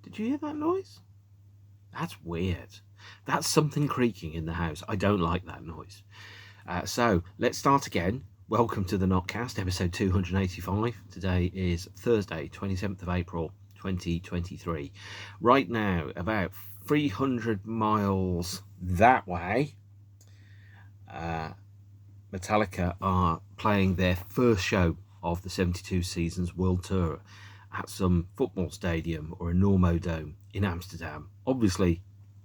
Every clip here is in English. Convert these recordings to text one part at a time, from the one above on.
Did you hear that noise? That's weird. That's something creaking in the house. I don't like that noise. So let's start again. Welcome to the NOTCAST, episode 285. Today is Thursday, 27th of April, 2023. Right now, about 300 miles that way, Metallica are playing their first show of the 72 Seasons World Tour at some football stadium or a Normo Dome in Amsterdam. Obviously,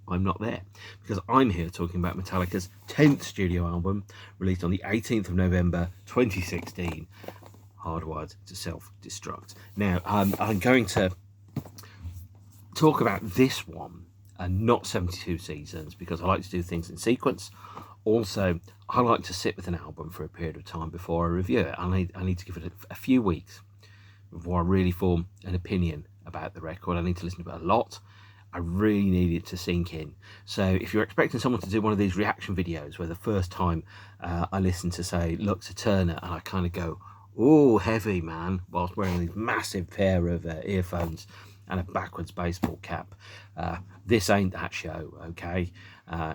I'm not there because I'm here talking about Metallica's 10th studio album, released on the 18th of November 2016, Hardwired to Self Destruct. Now, I'm going to talk about this one and not 72 Seasons because I like to do things in sequence. Also, I like to sit with an album for a period of time before I review it. I need to give it a few weeks before I really form an opinion about the record. I need to listen to it a lot. I really need it to sink in. So if you're expecting someone to do one of these reaction videos where the first time I listen to, say, Lux Eterna, and I kind of go, oh, heavy, man, whilst wearing these massive pair of earphones and a backwards baseball cap, this ain't that show, okay?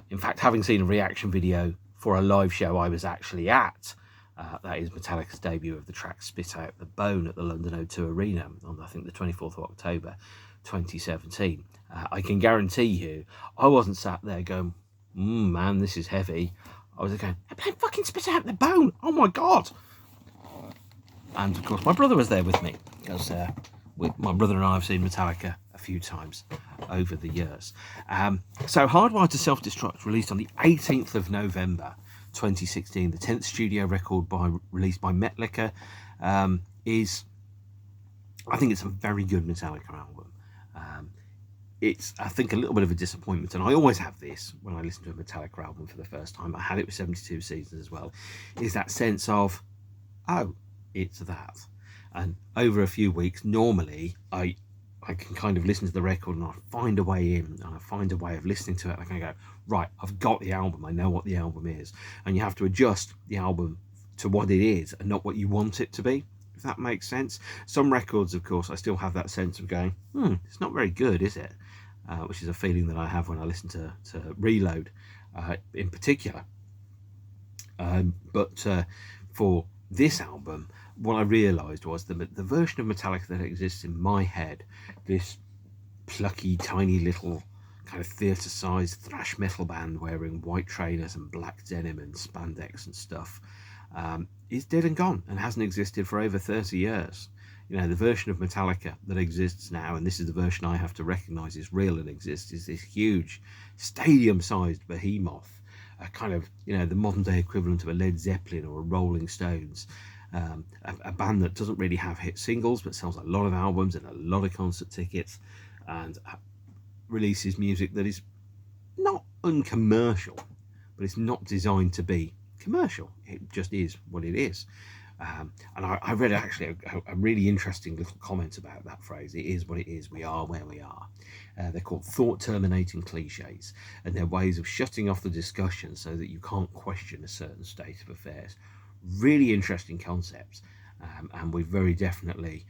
In fact, having seen a reaction video for a live show I was actually at, that is Metallica's debut of the track Spit Out the Bone at the London O2 Arena on, I think, the 24th of October 2017. I can guarantee you, I wasn't sat there going, man, this is heavy. I was going, they're playing fucking Spit Out the Bone. Oh my God. And of course, my brother was there with me because my brother and I have seen Metallica a few times over the years. So Hardwired to Self Destruct, released on the 18th of November 2016, the 10th studio record released by Metallica, is, I think it's a very good Metallica album. It's, I think, a little bit of a disappointment, and I always have this when I listen to a Metallica album for the first time. I had it with 72 Seasons as well, is that sense of, oh, it's that. And over a few weeks, normally I can kind of listen to the record and I find a way in and I find a way of listening to it. I can go, right, I've got the album. I know what the album is. And you have to adjust the album to what it is and not what you want it to be, if that makes sense. Some records, of course, I still have that sense of going, it's not very good, is it? Which is a feeling that I have when I listen to Reload in particular. But for this album, what I realised was the version of Metallica that exists in my head, this plucky, tiny little kind of theatre-sized thrash metal band wearing white trainers and black denim and spandex and stuff, is dead and gone and hasn't existed for over 30 years. You know, the version of Metallica that exists now, and this is the version I have to recognise is real and exists, is this huge stadium-sized behemoth, kind of, you know, the modern-day equivalent of a Led Zeppelin or a Rolling Stones, a band that doesn't really have hit singles but sells a lot of albums and a lot of concert tickets and releases music that is not uncommercial, but it's not designed to be commercial. It just is what it is. And I read actually a really interesting little comment about that phrase. It is what it is. We are where we are. They're called thought-terminating cliches, and they're ways of shutting off the discussion so that you can't question a certain state of affairs. Really interesting concepts, and we've very definitely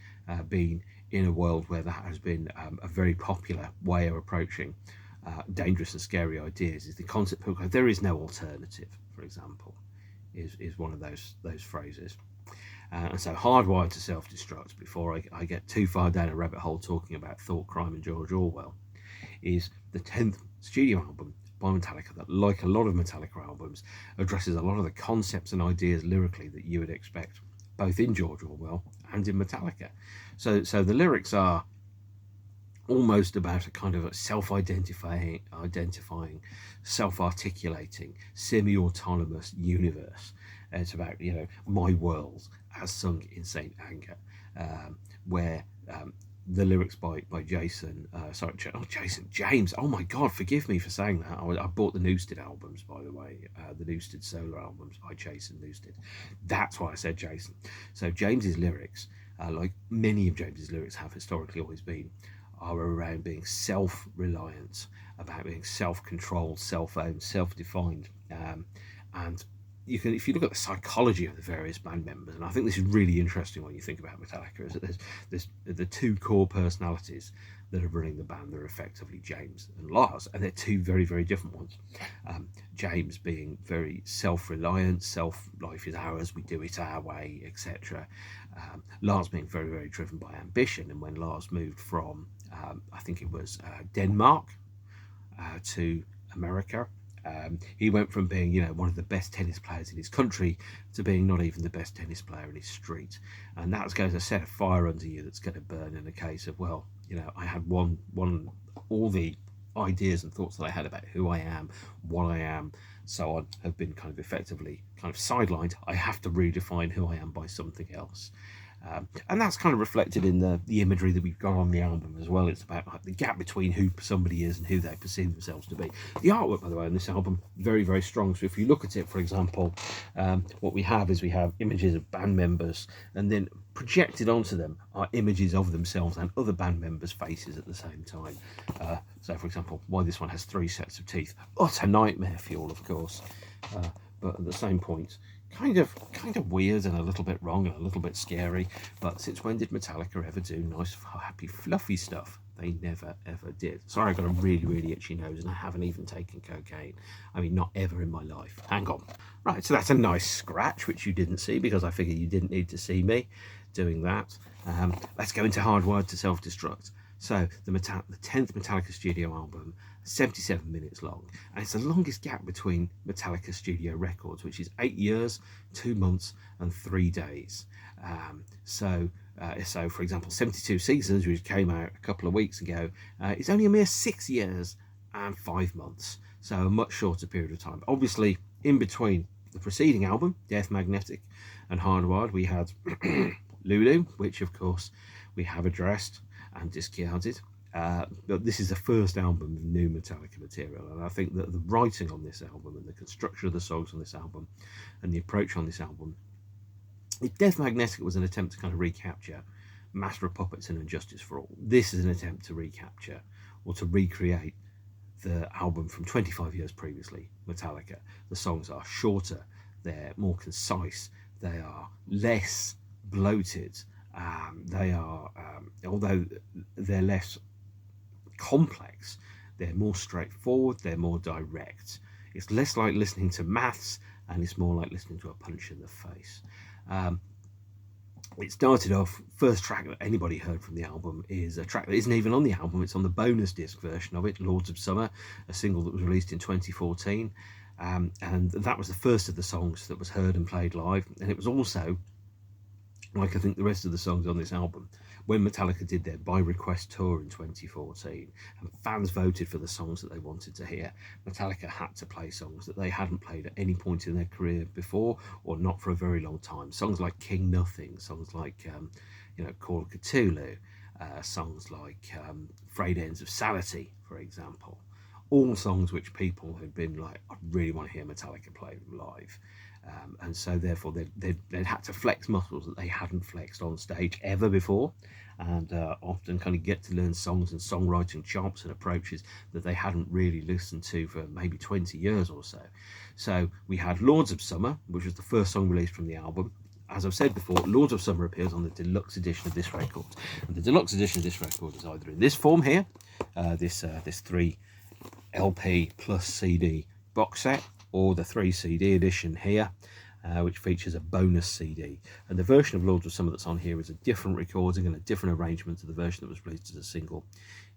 been in a world where that has been a very popular way of approaching dangerous and scary ideas. Is the concept of there is no alternative, for example, is one of those phrases. And so Hardwired to Self Destruct, before I get too far down a rabbit hole talking about thought crime and George Orwell, is the 10th studio album by Metallica that, like a lot of Metallica albums, addresses a lot of the concepts and ideas lyrically that you would expect both in George Orwell and in Metallica. So the lyrics are almost about a kind of a self-identifying, self-articulating, semi-autonomous universe. It's about, you know, my world has sunk in Saint Anger, where the lyrics by James. Oh my God, forgive me for saying that. I bought the Newsted albums, by the way, the Newsted solo albums by Jason Newsted. That's why I said Jason. So James's lyrics, like many of James's lyrics have historically always been, are around being self-reliant, about being self-controlled, self-owned, self-defined, and if you look at the psychology of the various band members, and I think this is really interesting when you think about Metallica, is that there's the two core personalities that are running the band. They're effectively James and Lars, and they're two very, very different ones. James being very self-reliant, life is ours, we do it our way, etc. Lars being very, very driven by ambition, and when Lars moved from, I think it was Denmark to America, he went from being, one of the best tennis players in his country to being not even the best tennis player in his street. And that's going to set a fire under you that's going to burn in a case of, well, I had all the ideas and thoughts that I had about who I am, what I am, so on, have been kind of effectively kind of sidelined. I have to redefine who I am by something else. And that's kind of reflected in the imagery that we've got on the album as well. It's about the gap between who somebody is and who they perceive themselves to be. The artwork, by the way, on this album, very, very strong. So if you look at it, for example, what we have images of band members, and then projected onto them are images of themselves and other band members' faces at the same time. So, for example, why this one has 3 sets of teeth. Utter nightmare fuel, of course. But at the same point, kind of weird and a little bit wrong and a little bit scary. But since when did Metallica ever do nice, happy, fluffy stuff? They never, ever did. Sorry, I've got a really, really itchy nose, and I haven't even taken cocaine. I mean, not ever in my life. Hang on. Right, so that's a nice scratch, which you didn't see, because I figured you didn't need to see me doing that. Let's go into Hardwired to Self Destruct. So the 10th Metallica studio album, 77 minutes long, and it's the longest gap between Metallica studio records, which is 8 years, 2 months and 3 days. So for example, 72 Seasons, which came out a couple of weeks ago, is only a mere 6 years and 5 months, so a much shorter period of time. Obviously, in between the preceding album, Death Magnetic, and Hardwired, we had Lulu, which of course we have addressed and discarded. But this is the first album of new Metallica material, and I think that the writing on this album and the construction of the songs on this album and the approach on this album, Death Magnetic was an attempt to kind of recapture Master of Puppets and Injustice for All. This is an attempt to recapture or to recreate the album from 25 years previously, Metallica. The songs are shorter, they're more concise, they are less bloated, they are, although they're less complex, they're more straightforward, they're more direct. It's less like listening to maths, and it's more like listening to a punch in the face. It started off, first track that anybody heard from the album is a track that isn't even on the album, it's on the bonus disc version of it, Lords of Summer, a single that was released in 2014. And that was the first of the songs that was heard and played live, and it was also, like I think the rest of the songs on this album, when Metallica did their By Request tour in 2014, and fans voted for the songs that they wanted to hear, Metallica had to play songs that they hadn't played at any point in their career before, or not for a very long time. Songs like King Nothing, songs like Call of Cthulhu, songs like Frayed Ends of Sanity, for example. All songs which people had been like, I really want to hear Metallica play live. And so therefore they'd had to flex muscles that they hadn't flexed on stage ever before, and often kind of get to learn songs and songwriting chops and approaches that they hadn't really listened to for maybe 20 years or so. So we had Lords of Summer, which was the first song released from the album. As I've said before, Lords of Summer appears on the deluxe edition of this record, and the deluxe edition of this record is either in this form here, this 3 LP plus CD box set, or the 3 CD edition here, which features a bonus CD. And the version of Lords of Summer that's on here is a different recording and a different arrangement to the version that was released as a single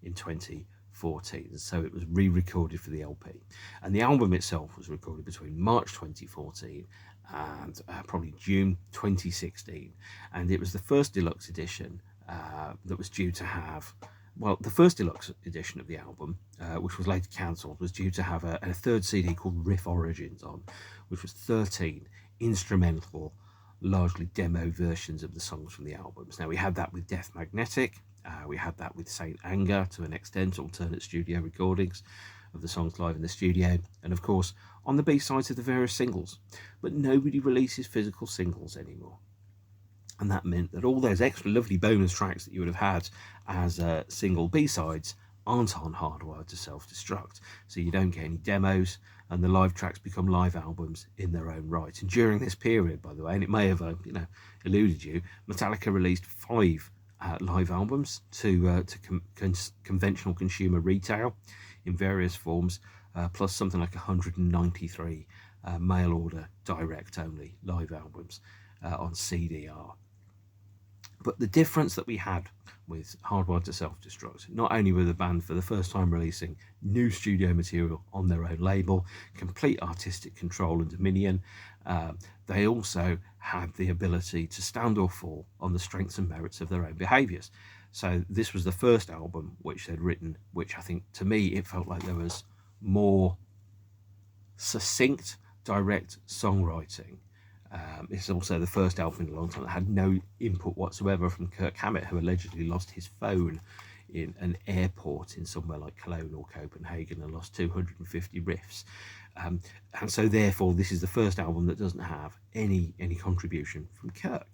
in 2014. So it was re-recorded for the LP. And the album itself was recorded between March 2014 and probably June 2016. And it was the first deluxe edition that was due to have, well, the first deluxe edition of the album, which was later cancelled, was due to have a third CD called Riff Origins on, which was 13 instrumental, largely demo versions of the songs from the albums. Now, we had that with Death Magnetic, we had that with Saint Anger, to an extent, alternate studio recordings of the songs live in the studio, and of course, on the B-sides of the various singles. But nobody releases physical singles anymore. And that meant that all those extra lovely bonus tracks that you would have had as single B-sides aren't on Hardwired to Self Destruct, so you don't get any demos, and the live tracks become live albums in their own right. And during this period, by the way, and it may have eluded you, Metallica released 5 live albums to conventional consumer retail in various forms, plus something like 193 mail order direct only live albums on CDR. But the difference that we had with Hardwired to Self Destruct, not only were the band for the first time releasing new studio material on their own label, complete artistic control and dominion, they also had the ability to stand or fall on the strengths and merits of their own behaviours. So this was the first album which they'd written, which I think, to me, it felt like there was more succinct, direct songwriting. It's also the first album in a long time that had no input whatsoever from Kirk Hammett, who allegedly lost his phone in an airport in somewhere like Cologne or Copenhagen and lost 250 riffs. And so therefore this is the first album that doesn't have any contribution from Kirk.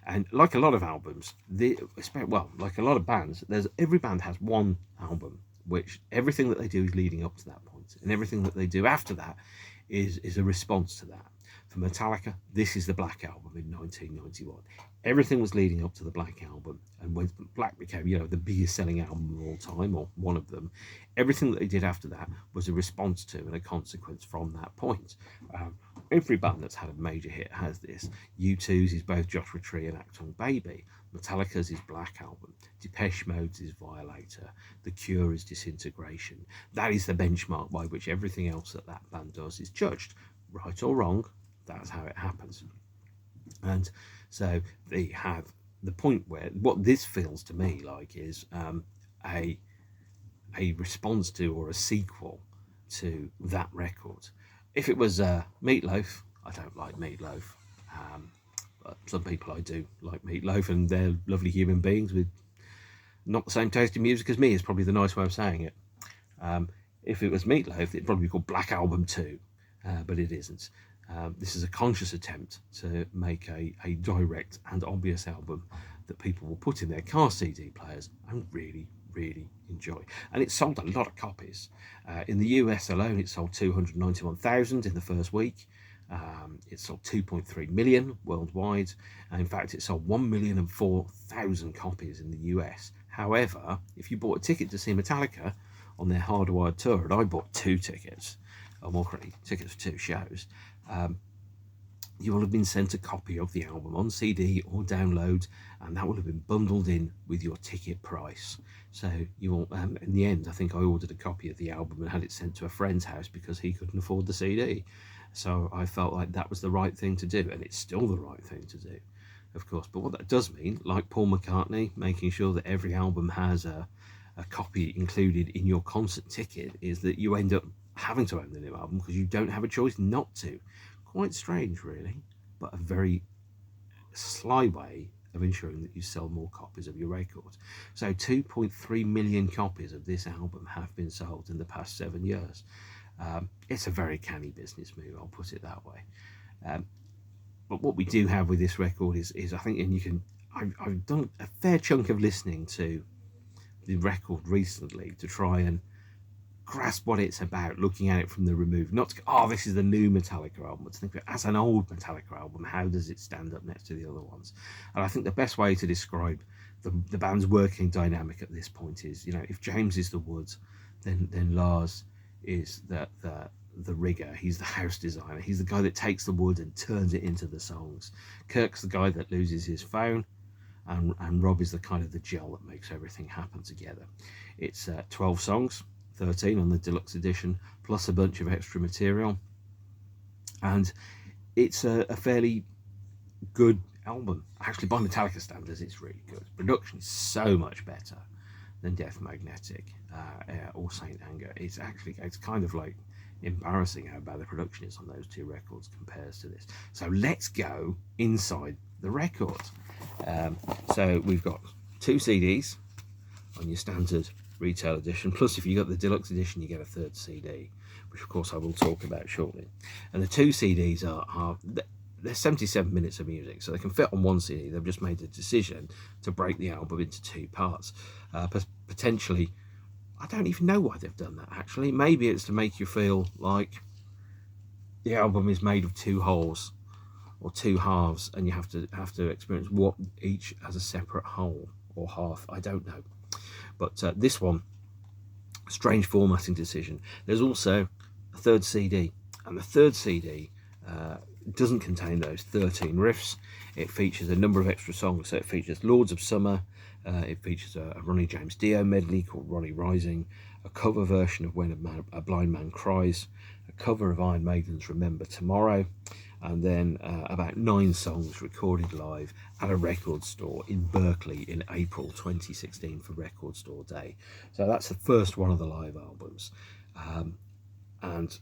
And like a lot of albums, like a lot of bands, every band has one album which everything that they do is leading up to that point, and everything that they do after that is a response to that. For Metallica, this is the Black Album in 1991. Everything was leading up to the Black Album, and when Black became, the biggest selling album of all time, or one of them, everything that they did after that was a response to and a consequence from that point. Every band that's had a major hit has this. U2's is both Joshua Tree and Achtung Baby. Metallica's is Black Album. Depeche Mode's is Violator. The Cure is Disintegration. That is the benchmark by which everything else that band does is judged. Right or wrong, that's how it happens. And so they have the point where what this feels to me like is a response to or a sequel to that record. If it was Meatloaf, I don't like Meatloaf, but some people I do like Meatloaf, and they're lovely human beings with not the same taste in music as me, is probably the nice way of saying it. If it was Meatloaf, it'd probably be called Black Album 2, but it isn't. This is a conscious attempt to make a direct and obvious album that people will put in their car CD players and really enjoy. And it sold a lot of copies. In the US alone, it sold 291,000 in the first week. It sold 2.3 million worldwide. And in fact, it sold 1,004,000 copies in the US. However, if you bought a ticket to see Metallica on their Hardwired tour, and I bought 2 tickets, or more correctly, tickets for 2 shows, you will have been sent a copy of the album on CD or download, and that will have been bundled in with your ticket price. So you will, in the end, I think I ordered a copy of the album and had it sent to a friend's house because he couldn't afford the CD. So I felt like that was the right thing to do, and it's still the right thing to do, of course. But what that does mean, like Paul McCartney, making sure that every album has a copy included in your concert ticket, is that you end up having to own the new album because you don't have a choice not to. Quite strange, really, but a very sly way of ensuring that you sell more copies of your record. So 2.3 million copies of this album have been sold in the past 7 years. It's a very canny business move, I'll put it that way. But what we do have with this record is I think, and I've done a fair chunk of listening to the record recently to try and grasp what it's about, looking at it from the remove, not to go, this is the new Metallica album, but to think of it as an old Metallica album. How does it stand up next to the other ones? And I think the best way to describe the band's working dynamic at this point is, if James is the wood, then Lars is the rigger. He's the house designer. He's the guy that takes the wood and turns it into the songs. Kirk's the guy that loses his phone, and Rob is the kind of the gel that makes everything happen together. It's 12 songs, 13 on the deluxe edition, plus a bunch of extra material, and it's a fairly good album. Actually, by Metallica standards, it's really good. Production is so much better than Death Magnetic or Saint Anger. It's kind of like embarrassing how bad the production is on those 2 records compares to this. So let's go inside the record. So we've got 2 CDs on your standard retail edition, plus if you got the deluxe edition you get a 3rd CD, which of course I will talk about shortly. And the 2 CDs they're 77 minutes of music, so they can fit on 1 CD. They've just made a decision to break the album into 2 parts, potentially I don't even know why they've done that, actually. Maybe it's to make you feel like the album is made of two wholes or two halves, and you have to experience what each as a separate whole or half. I don't know. But this one, strange formatting decision. There's also a third CD, and the third CD doesn't contain those 13 riffs. It features a number of extra songs. So it features Lords of Summer, it features a Ronnie James Dio medley called Ronnie Rising, a cover version of When a Blind Man Cries, a cover of Iron Maiden's Remember Tomorrow, and then about 9 songs recorded live at a record store in Berkeley in April 2016 for Record Store Day. So that's the first one of the live albums, and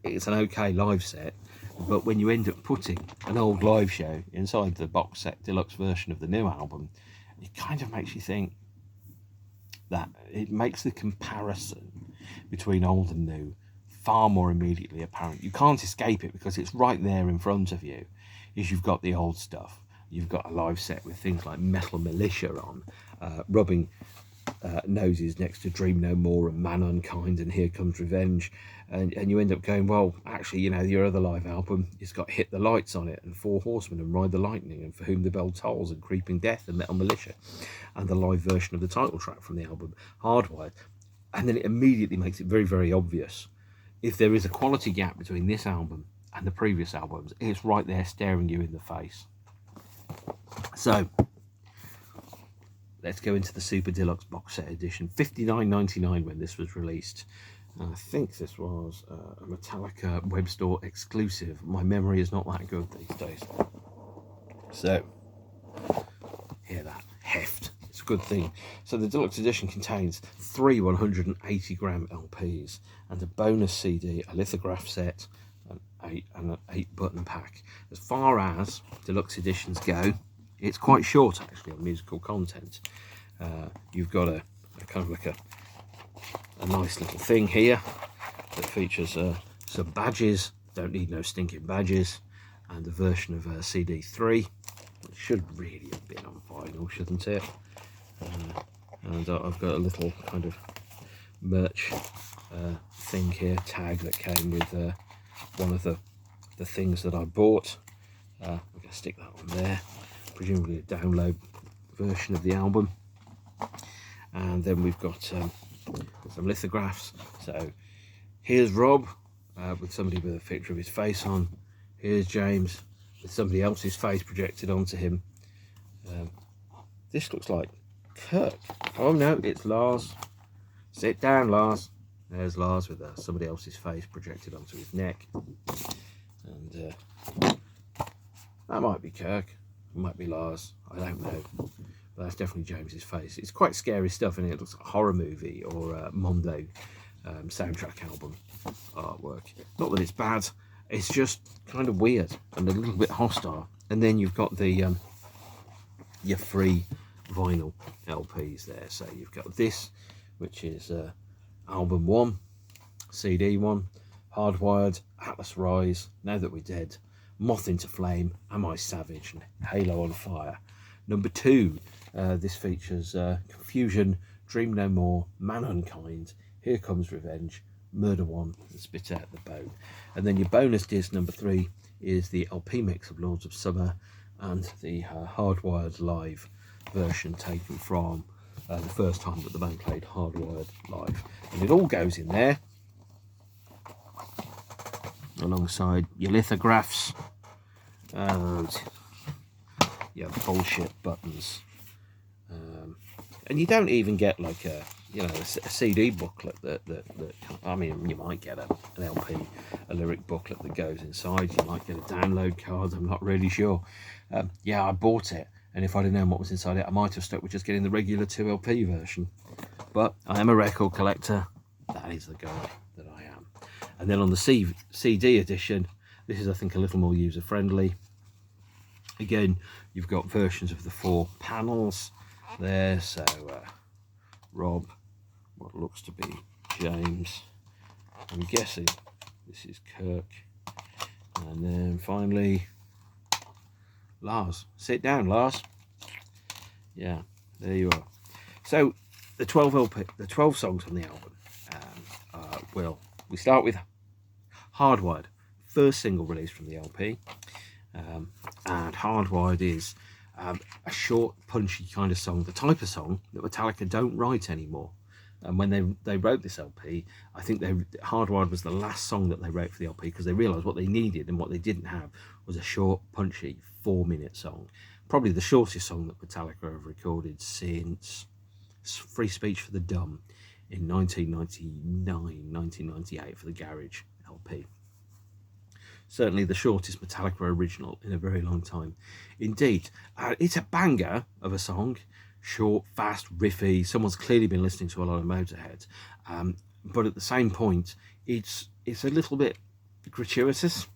it's an okay live set, but when you end up putting an old live show inside the box set deluxe version of the new album, it kind of makes you think that it makes the comparison between old and new far more immediately apparent. You can't escape it because it's right there in front of you. Is you've got the old stuff, you've got a live set with things like Metal Militia on, rubbing noses next to Dream No More and Man Unkind and Here Comes Revenge, and you end up going, well, actually, you know, your other live album, it's got Hit the Lights on it and Four Horsemen and Ride the Lightning and For Whom the Bell Tolls and Creeping Death and Metal Militia, and the live version of the title track from the album, Hardwired. And then it immediately makes it very, very obvious if there is a quality gap between this album and the previous albums. It's right there staring you in the face. So let's go into the Super Deluxe box set edition, $59.99 when this was released. I think this was a Metallica web store exclusive. My memory is not that good these days. So, hear that heft. It's a good thing. So the deluxe edition contains 3 180-gram LPs and a bonus CD, a lithograph set, and an 8-button pack. As far as deluxe editions go, it's quite short actually on musical content. You've got a kind of like a nice little thing here that features some badges. Don't need no stinking badges, and a version of CD3, which should really have been on vinyl, shouldn't it? And I've got a little kind of merch thing here, tag that came with one of the things that I bought. I'm going to stick that on there, presumably a download version of the album. And then we've got some lithographs. So here's Rob with somebody with a picture of his face on. Here's James with somebody else's face projected onto him. This looks like Kirk. Oh no, it's Lars. Sit down, Lars. There's Lars with somebody else's face projected onto his neck. And that might be Kirk, it might be Lars, I don't know. But that's definitely James's face. It's quite scary stuff, and it looks like a horror movie or a Mondo soundtrack album artwork. Not that it's bad, it's just kind of weird and a little bit hostile. And then you've got the your free vinyl LPs there. So you've got this, which is album 1, CD 1, Hardwired, Atlas Rise, Now That We're Dead, Moth into Flame, Am I Savage, and Halo on Fire. Number 2, this features Confusion, Dream No More, Man Unkind, Here Comes Revenge, Murder One, and Spit Out the Bone. And then your bonus disc number 3 is the LP mix of Lords of Summer and the Hardwired live version taken from the first time that the band played Hardwired live. And it all goes in there alongside your lithographs and your bullshit buttons. And you don't even get like a CD booklet that I mean, you might get an LP, a lyric booklet that goes inside. You might get a download card, I'm not really sure. Yeah, I bought it, and if I'd have known what was inside it, I might have stuck with just getting the regular 2LP version. But I am a record collector, that is the guy that I am. And then on the CD edition, this is, I think, a little more user-friendly. Again, you've got versions of the 4 panels there. So Rob, what looks to be James, I'm guessing this is Kirk, and then finally Lars. Sit down, Lars. Yeah, there you are. So the 12 LP, the 12 songs on the album. We start with Hardwired, first single released from the LP, and Hardwired is a short, punchy kind of song, the type of song that Metallica don't write anymore. And when they wrote this LP, I think Hardwired was the last song that they wrote for the LP, because they realised what they needed and what they didn't have was a short, punchy 4-minute song. Probably the shortest song that Metallica have recorded since Free Speech for the Dumb in 1998 for the Garage LP. Certainly the shortest Metallica original in a very long time. Indeed, it's a banger of a song. Short, fast, riffy. Someone's clearly been listening to a lot of Motorhead, but at the same point, it's a little bit gratuitous,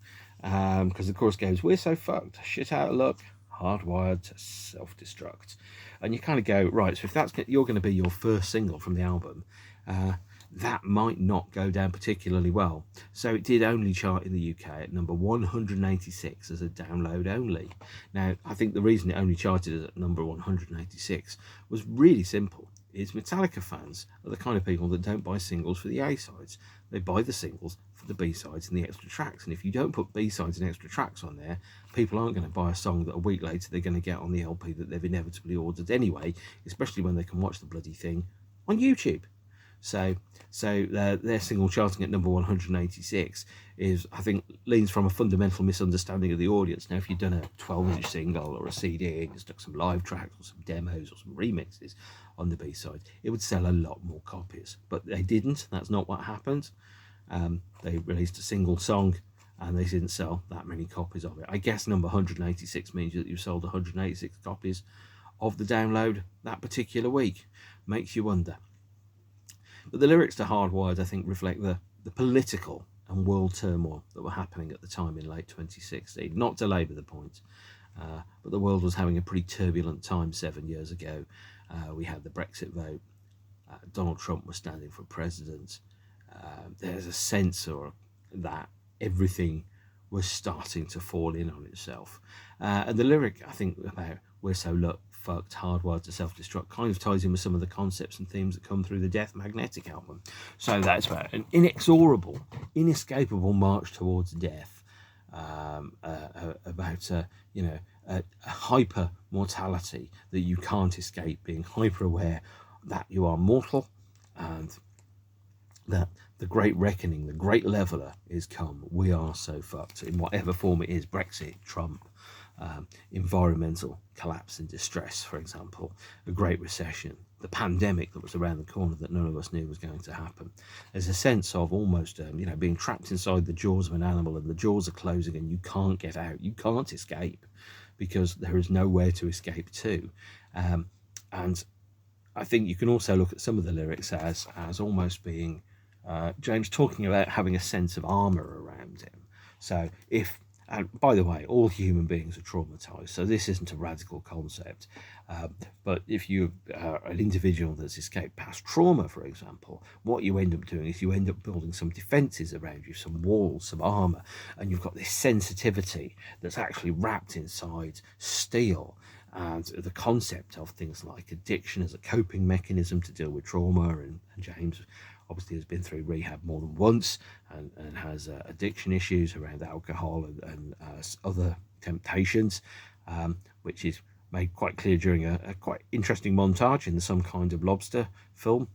because the chorus goes, "We're so fucked, shit out of luck, hardwired to self-destruct," and you kind of go, right. So if you're going to be your first single from the album, that might not go down particularly well. So it did only chart in the UK at number 186 as a download only. Now, I think the reason it only charted at number 186 was really simple. Is Metallica fans are the kind of people that don't buy singles for the A-sides. They buy the singles for the B-sides and the extra tracks. And if you don't put B-sides and extra tracks on there, people aren't going to buy a song that a week later they're going to get on the LP that they've inevitably ordered anyway, especially when they can watch the bloody thing on YouTube. So their single charting at number 186 is, I think, leans from a fundamental misunderstanding of the audience. Now, if you'd done a 12-inch single or a CD and you stuck some live tracks or some demos or some remixes on the B-side, it would sell a lot more copies. But they didn't. That's not what happened. They released a single song and they didn't sell that many copies of it. I guess number 186 means that you sold 186 copies of the download that particular week. Makes you wonder. But the lyrics to Hardwired, I think, reflect the political and world turmoil that were happening at the time in late 2016. Not to labour the point, but the world was having a pretty turbulent time 7 years ago. We had the Brexit vote. Donald Trump was standing for president. There's a sense that everything was starting to fall in on itself. And the lyric, I think, about "we're so fucked, hardwired to self-destruct" kind of ties in with some of the concepts and themes that come through the Death Magnetic album. So that's about an inexorable, inescapable march towards death, about a hyper mortality that you can't escape, being hyper aware that you are mortal, and that the great reckoning, the great leveler is come. We are so fucked in whatever form it is. Brexit, Trump, environmental collapse and distress, for example, a great recession, the pandemic that was around the corner that none of us knew was going to happen. There's a sense of almost being trapped inside the jaws of an animal, and the jaws are closing and you can't get out, you can't escape, because there is nowhere to escape to. And I think you can also look at some of the lyrics as almost being James talking about having a sense of armour around him. So and by the way, all human beings are traumatized, so this isn't a radical concept. But if you are an individual that's escaped past trauma, for example, what you end up doing is you end up building some defences around you, some walls, some armour, and you've got this sensitivity that's actually wrapped inside steel. And the concept of things like addiction as a coping mechanism to deal with trauma, and James obviously has been through rehab more than once and has addiction issues around alcohol and other temptations, which is made quite clear during a quite interesting montage in the Some Kind of Lobster film.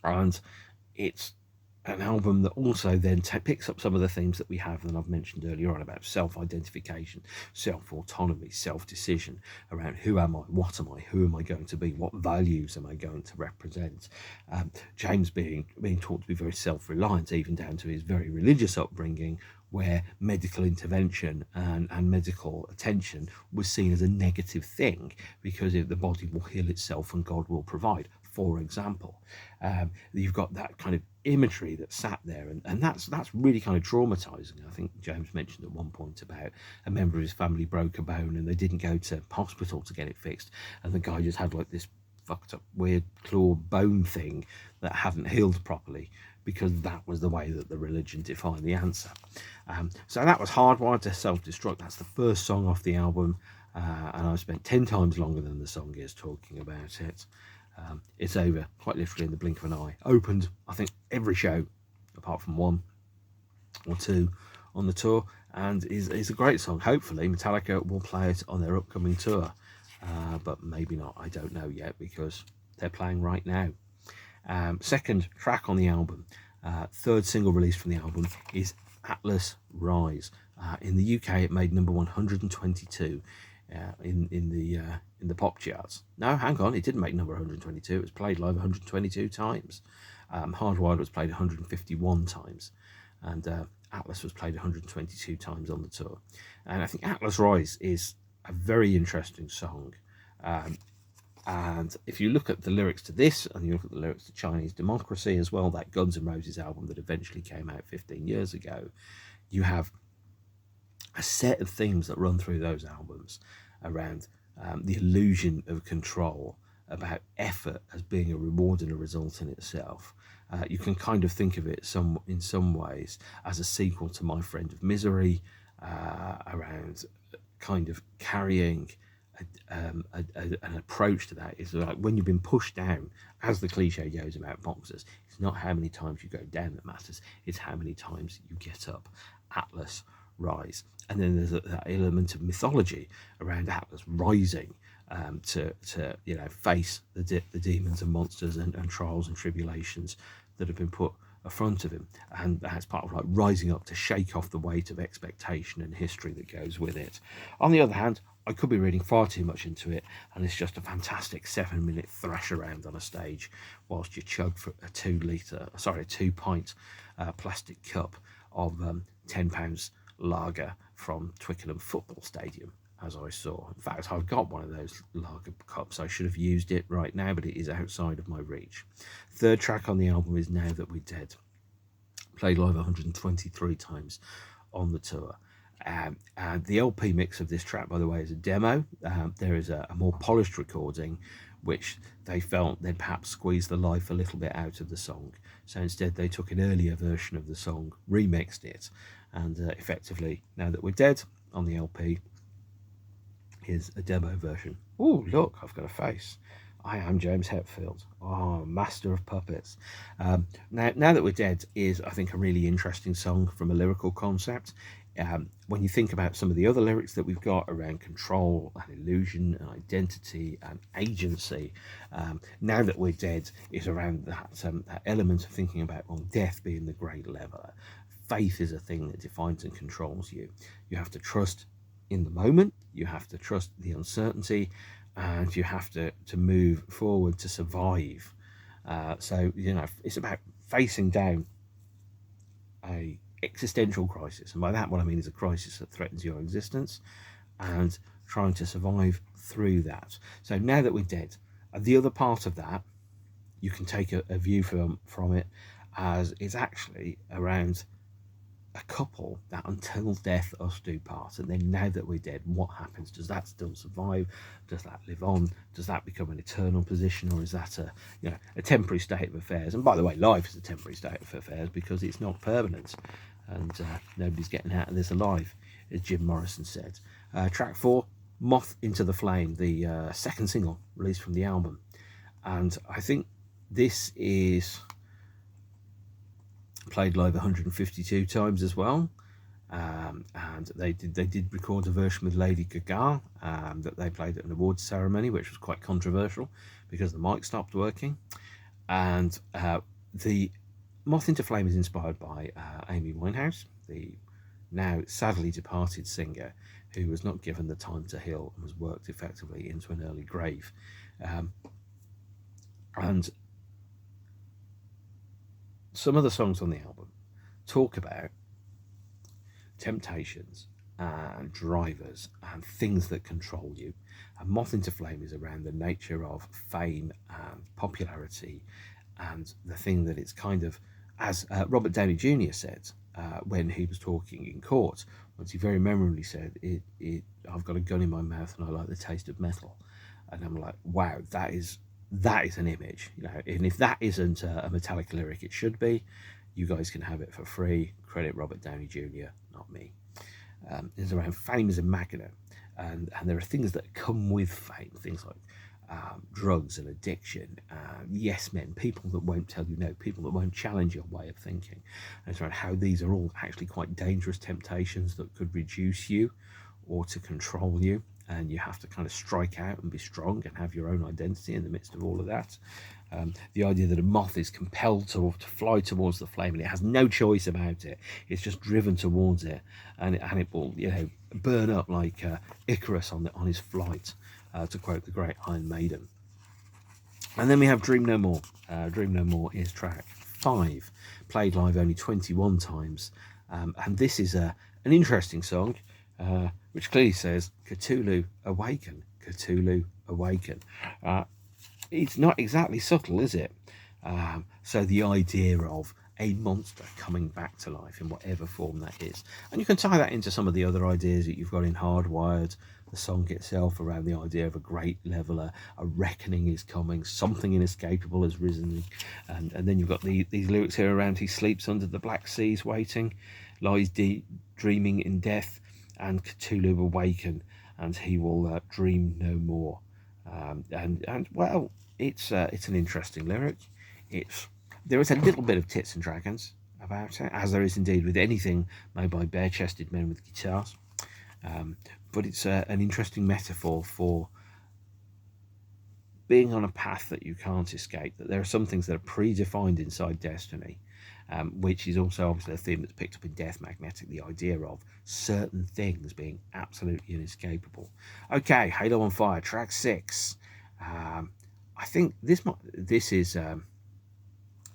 And it's an album that also then picks up some of the themes that we have that I've mentioned earlier on about self-identification, self-autonomy, self-decision, around who am I, what am I, who am I going to be, what values am I going to represent. James being taught to be very self-reliant, even down to his very religious upbringing, where medical intervention and medical attention was seen as a negative thing, because the body will heal itself and God will provide, for example. You've got that kind of imagery that sat there, and that's really kind of traumatizing. I think James mentioned at one point about a member of his family broke a bone and they didn't go to hospital to get it fixed, and the guy just had like this fucked up weird claw bone thing that hadn't healed properly, because that was the way that the religion defined the answer. So that was Hardwired to Self-Destruct. That's the first song off the album, and I've spent 10 times longer than the song is talking about it. It's over quite literally in the blink of an eye. Opened, I think, every show apart from one or two on the tour, and is a great song. Hopefully Metallica will play it on their upcoming tour, but maybe not. I don't know yet, because they're playing right now. Second track on the album, third single released from the album, is Atlas Rise. In the UK, it made number 122 in the pop charts. No, hang on, it didn't make number 122. It was played live 122 times. Hardwired was played 151 times, and Atlas was played 122 times on the tour. And I think Atlas Rise is a very interesting song. And if you look at the lyrics to this, and you look at the lyrics to Chinese Democracy as well, that Guns N' Roses album that eventually came out 15 years ago, you have a set of themes that run through those albums around the illusion of control, about effort as being a reward and a result in itself. You can kind of think of it in some ways as a sequel to My Friend of Misery, around kind of carrying an approach to that. Is like when you've been pushed down, as the cliche goes about boxers, it's not how many times you go down that matters, it's how many times you get up. Atlas Rise. And then there's that element of mythology around Atlas rising to face the demons and monsters and trials and tribulations that have been put front of him, and that's part of like rising up to shake off the weight of expectation and history that goes with it. On the other hand, I could be reading far too much into it, and it's just a fantastic 7-minute thrash around on a stage whilst you chug for a 2-pint plastic cup of £10 lager from Twickenham Football Stadium, as I saw. In fact, I've got one of those lager cups. I should have used it right now, but it is outside of my reach. Third track on the album is Now That We're Dead, played live 123 times on the tour. And the LP mix of this track, by the way, is a demo. There is a more polished recording, which they felt they'd perhaps squeeze the life a little bit out of the song. So instead, they took an earlier version of the song, remixed it, and effectively, Now That We're Dead on the LP is a demo version. Oh, look, I've got a face. I am James Hetfield. Oh, master of puppets. Now That We're Dead is, I think, a really interesting song from a lyrical concept. When you think about some of the other lyrics that we've got around control and illusion and identity and agency, Now That We're Dead is around that element of thinking about, well, death being the great leveler. Faith is a thing that defines and controls you. You have to trust in the moment, you have to trust the uncertainty, and you have to move forward to survive. So, it's about facing down a existential crisis, and by that what I mean is a crisis that threatens your existence, and trying to survive through that. So Now That We're Dead, the other part of that, you can take a view from it as it's actually around a couple that until death us do part, and then now that we're dead, what happens? Does that still survive? Does that live on? Does that become an eternal position, or is that a temporary state of affairs? And by the way, life is a temporary state of affairs because it's not permanent, and nobody's getting out of this alive, as Jim Morrison said. Track 4, Moth into the Flame, the second single released from the album, and I think this is played live 152 times as well, and they did record a version with Lady Gaga that they played at an awards ceremony, which was quite controversial because the mic stopped working. And the Moth into Flame is inspired by Amy Winehouse, the now sadly departed singer, who was not given the time to heal and was worked effectively into an early grave. And some of the songs on the album talk about temptations and drivers and things that control you. And Moth into Flame is around the nature of fame and popularity, and the thing that it's kind of, as Robert Downey Jr. said when he was talking in court, once he very memorably said, I've got a gun in my mouth and I like the taste of metal. And I'm like, wow, that is an image, and if that isn't a Metallica lyric, it should be. You guys can have it for free. Credit Robert Downey Jr., not me. It's around fame as a magnet, and there are things that come with fame, things like drugs and addiction, yes men, people that won't tell you no, people that won't challenge your way of thinking. And it's around how these are all actually quite dangerous temptations that could reduce you or to control you, and you have to kind of strike out and be strong and have your own identity in the midst of all of that. The idea that a moth is compelled to fly towards the flame and it has no choice about it, it's just driven towards it, and it will, you know, burn up like Icarus on his flight, to quote the great Iron Maiden. And then we have Dream No More. Dream No More is track 5, played live only 21 times, and this is an interesting song, which clearly says Cthulhu awaken, Cthulhu awaken. It's not exactly subtle, is it? So the idea of a monster coming back to life in whatever form that is, and you can tie that into some of the other ideas that you've got in Hardwired, the song itself, around the idea of a great leveler, a reckoning is coming, something inescapable has risen, and then you've got these lyrics here around he sleeps under the black seas waiting, lies dreaming in death, and Cthulhu awaken, and he will dream no more. And well, it's an interesting lyric. There is a little bit of tits and dragons about it, as there is indeed with anything made by bare-chested men with guitars. But it's an interesting metaphor for being on a path that you can't escape, that there are some things that are predefined inside destiny, which is also obviously a theme that's picked up in Death Magnetic, the idea of certain things being absolutely inescapable. Okay, Halo on Fire, track 6. I think this is an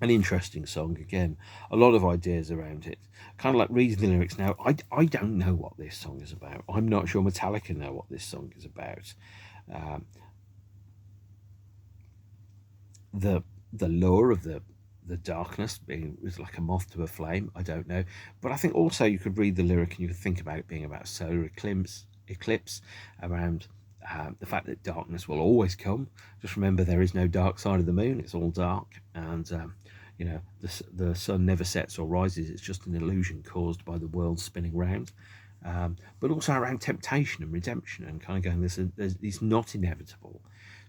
interesting song. Again, a lot of ideas around it. Kind of like reading the lyrics now, I don't know what this song is about. I'm not sure Metallica know what this song is about. The lure of the darkness being was like a moth to a flame, I don't know. But I think also you could read the lyric and you could think about it being about solar eclipse, around the fact that darkness will always come. Just remember, there is no dark side of the moon, it's all dark, and you know, the sun never sets or rises, it's just an illusion caused by the world spinning round. But also around temptation and redemption, and kind of going, it's not inevitable,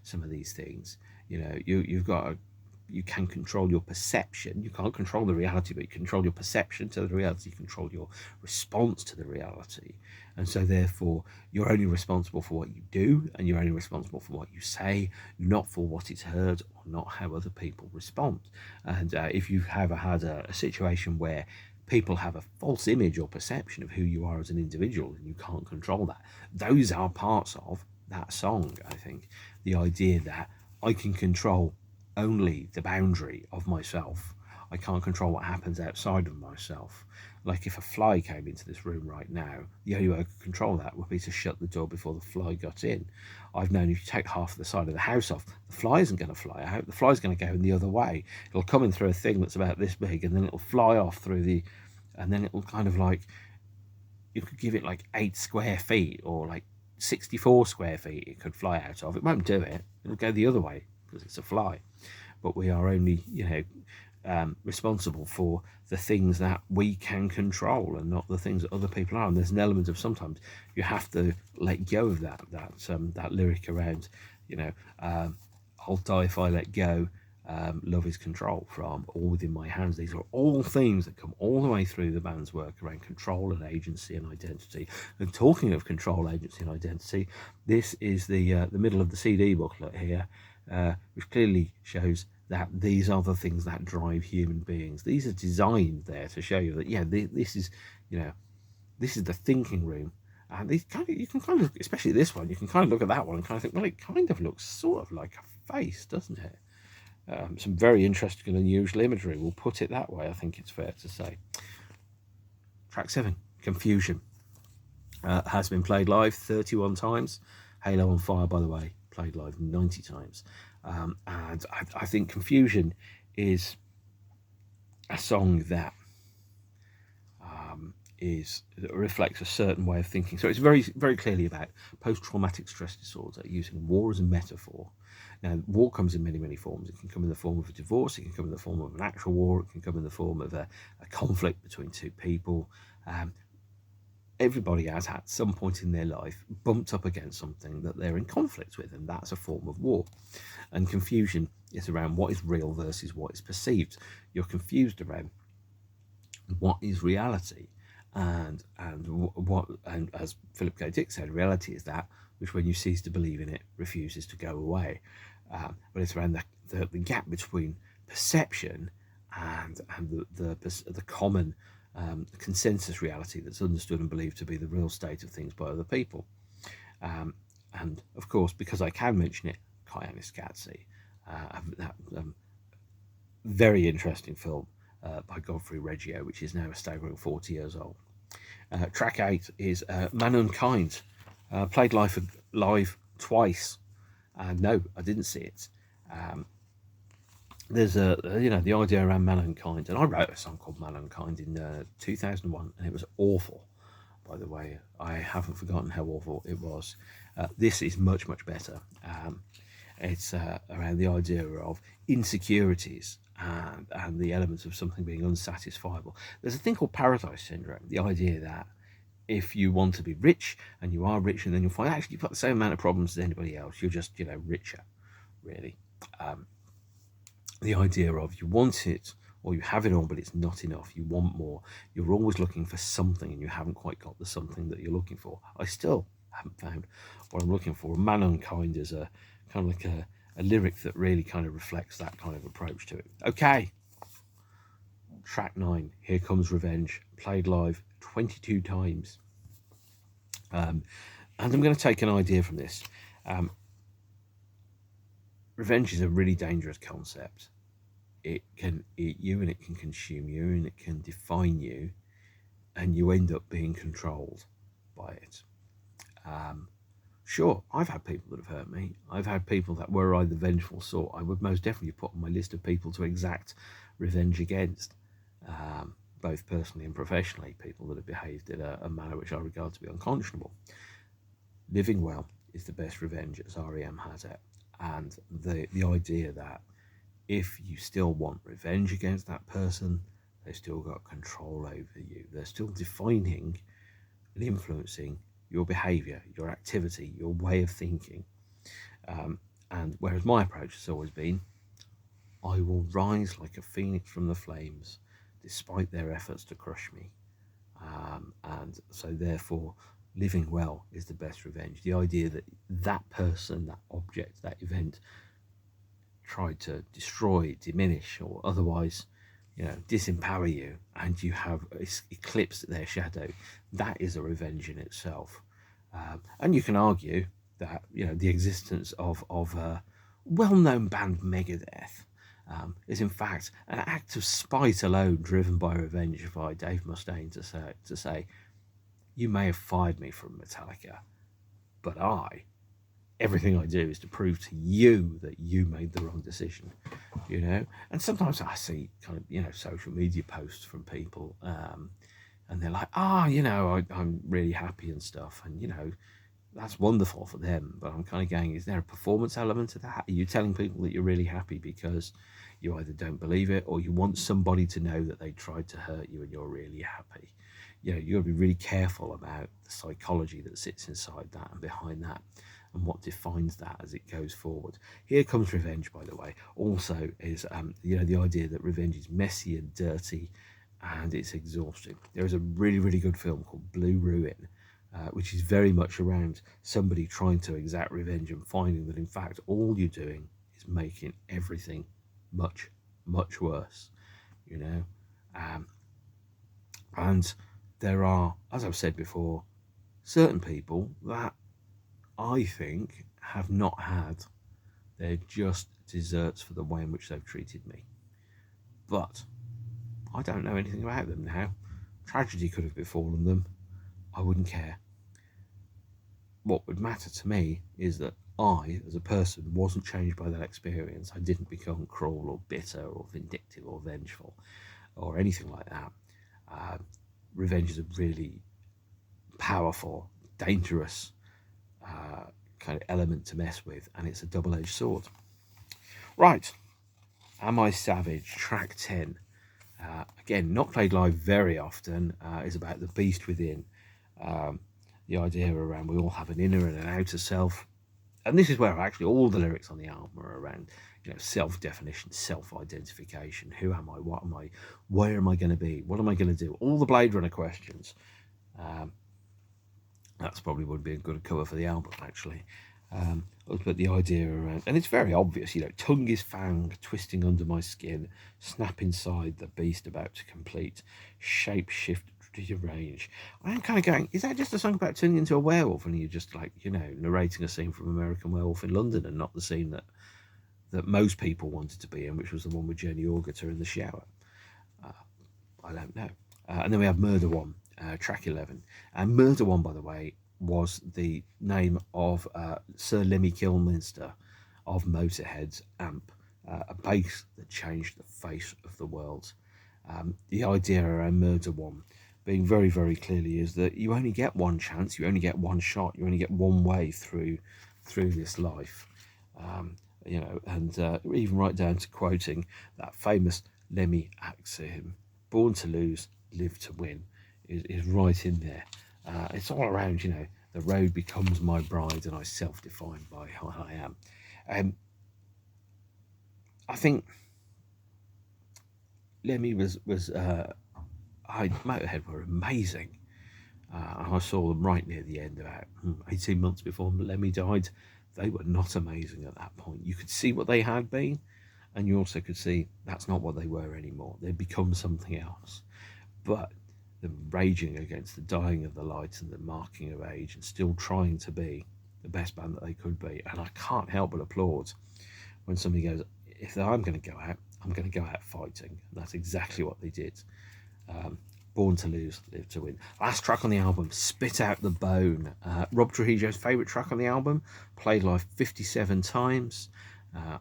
some of these things. You know, you can control your perception. You can't control the reality, but you control your perception to the reality. You control your response to the reality. And so therefore, you're only responsible for what you do, and you're only responsible for what you say, not for what is heard or not how other people respond. And if you've ever had a situation where people have a false image or perception of who you are as an individual, and you can't control that, those are parts of that song, I think. The idea that I can control only the boundary of myself. I can't control what happens outside of myself. Like if a fly came into this room right now, the only way I could control that would be to shut the door before the fly got in. I've known if you take half of the side of the house off, the fly isn't going to fly out. The fly's going to go in the other way. It'll come in through a thing that's about this big, and then it'll fly off through and then it'll kind of like, you could give it like 8 square feet or like 64 square feet it could fly out of. It won't do it. It'll go the other way because it's a fly. But we are only, you know, responsible for the things that we can control and not the things that other people are. And there's an element of sometimes you have to let go of that lyric around, you know, I'll die if I let go. Love is control, from All Within My Hands. These are all themes that come all the way through the band's work around control and agency and identity. And talking of control, agency and identity, this is the middle of the CD booklet here, which clearly shows that these are the things that drive human beings. These are designed there to show you that, yeah, this is, you know, this is the thinking room. And these you can kind of, especially this one, you can kind of look at that one and kind of think, well, it kind of looks sort of like a face, doesn't it? Some very interesting and unusual imagery, we'll put it that way, I think it's fair to say. Track 7, Confusion. Has been played live 31 times. Halo on Fire, by the way, played live 90 times. And I think Confusion is a song that reflects a certain way of thinking. So it's very, very clearly about post-traumatic stress disorder, using war as a metaphor. Now, war comes in many, many forms. It can come in the form of a divorce, it can come in the form of an actual war, it can come in the form of a conflict between two people. everybody has at some point in their life bumped up against something that they're in conflict with, and that's a form of war. And confusion is around what is real versus what is perceived. You're confused around what is reality, and as Philip K. Dick said, reality is that which, when you cease to believe in it, refuses to go away. But it's around the gap between perception and the common consensus reality that's understood and believed to be the real state of things by other people. And of course, because I can mention it, Kyannis-Katsi, that very interesting film by Godfrey Reggio, which is now a staggering 40 years old. Track 8 is Mankind, played live twice. No, I didn't see it. There's the idea around Mankind, and I wrote a song called Mankind in 2001, and it was awful. By the way, I haven't forgotten how awful it was. This is much better. It's around the idea of insecurities and the elements of something being unsatisfiable. There's a thing called paradise syndrome, the idea that if you want to be rich and you are rich, and then you'll find actually you've got the same amount of problems as anybody else, you're just richer, really. The idea of you want it or you have it all, but it's not enough. You want more. You're always looking for something, and you haven't quite got the something that you're looking for. I still haven't found what I'm looking for. Mankind is a kind of like a lyric that really kind of reflects that kind of approach to it. Okay, track 9, Here Comes Revenge, played live 22 times. And I'm going to take an idea from this. Revenge is a really dangerous concept. It can eat you, and it can consume you, and it can define you, and you end up being controlled by it. Sure, I've had people that have hurt me. I've had people that were I the vengeful sort. I would most definitely put on my list of people to exact revenge against, both personally and professionally, people that have behaved in a manner which I regard to be unconscionable. Living well is the best revenge, as R.E.M. has it. And the idea that if you still want revenge against that person, they've still got control over you. They're still defining and influencing your behaviour, your activity, your way of thinking. And whereas my approach has always been, I will rise like a phoenix from the flames, despite their efforts to crush me. And so therefore, living well is the best revenge. The idea that that person, that object, that event tried to destroy, diminish, or otherwise, disempower you, and you have eclipsed their shadow, that is a revenge in itself. And you can argue that the existence of a well-known band, Megadeth, is in fact an act of spite alone, driven by revenge by Dave Mustaine to say, you may have fired me from Metallica, but everything I do is to prove to you that you made the wrong decision, And sometimes I see kind of, social media posts from people, and they're like, I'm really happy and stuff. And, that's wonderful for them. But I'm kind of going, is there a performance element to that? Are you telling people that you're really happy because you either don't believe it, or you want somebody to know that they tried to hurt you and you're really happy? You've got to be really careful about the psychology that sits inside that and behind that, and what defines that as it goes forward. Here Comes Revenge, by the way, also is the idea that revenge is messy and dirty, and it's exhausting. There is a really good film called Blue Ruin, which is very much around somebody trying to exact revenge and finding that in fact all you're doing is making everything much worse, and there are, as I've said before, certain people that I think have not had their just desserts for the way in which they've treated me. But I don't know anything about them now. Tragedy could have befallen them. I wouldn't care. What would matter to me is that I, as a person, wasn't changed by that experience. I didn't become cruel or bitter or vindictive or vengeful or anything like that. Revenge is a really powerful, dangerous kind of element to mess with, and it's a double-edged sword. Right, Am I Savage, track 10. Again, not played live very often, is about the beast within. The idea around we all have an inner and an outer self. And this is where actually all the lyrics on the album are around, self-definition, self-identification. Who am I? What am I? Where am I going to be? What am I going to do? All the Blade Runner questions. That's probably would be a good cover for the album, actually. But the idea around, and it's very obvious, tongue is fang, twisting under my skin, snap inside the beast about to complete, shape shift rearrange. I am kind of going, is that just a song about turning into a werewolf, and you're just like, narrating a scene from American Werewolf in London, and not the scene that most people wanted to be in, which was the one with Jenny Agutter in the shower? I don't know. And then we have Murder One, track 11. And Murder One, by the way, was the name of Sir Lemmy Kilminster of Motorhead's amp, a bass that changed the face of the world. The idea around Murder One being very, very clearly is that you only get one chance, you only get one shot, you only get one way through this life. And even right down to quoting that famous Lemmy axiom, born to lose, live to win, is right in there. It's all around, the road becomes my bride and I self-define by how I am. I think Lemmy was Motorhead were amazing. I saw them right near the end, about 18 months before Lemmy died. They were not amazing at that point. You could see what they had been, and you also could see that's not what they were anymore. They'd become something else. But them raging against the dying of the light and the marking of age, and still trying to be the best band that they could be. And I can't help but applaud when somebody goes, if I'm going to go out, I'm going to go out fighting. And that's exactly what they did. Born to lose, live to win. Last track on the album, Spit Out the Bone. Rob Trujillo's favourite track on the album, played live 57 times.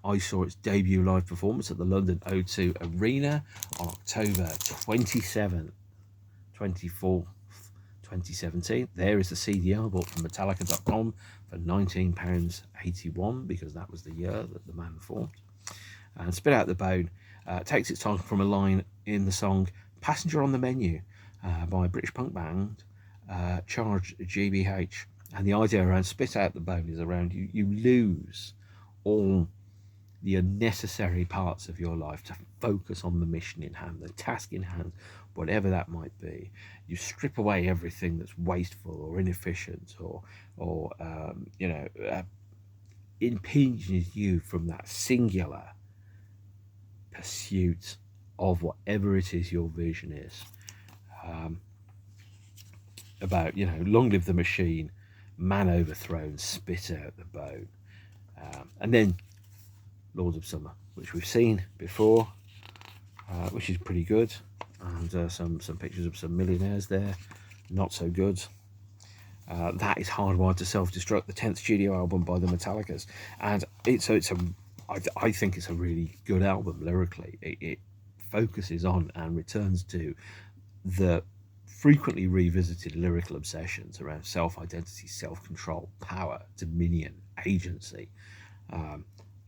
I saw its debut live performance at the London O2 Arena on October 24th, 2017. There is the CD I bought from Metallica.com for £19.81, because that was the year that the man formed. And Spit Out the Bone takes its title from a line in the song Passenger on the Menu by British punk band Charge GBH. And the idea around Spit Out the Bone is around you lose all the unnecessary parts of your life to focus on the mission in hand, the task in hand, whatever that might be. You strip away everything that's wasteful or inefficient or impinges you from that singular pursuit of whatever it is your vision is. About, long live the machine, man overthrown, spit out the bone. And then Lords of Summer, which we've seen before, which is pretty good. And some pictures of some millionaires there, not so good. That is Hardwired to Self Destruct, the 10th studio album by the Metallicas. And I think it's a really good album lyrically. It focuses on and returns to the frequently revisited lyrical obsessions around self-identity, self-control, power, dominion, agency.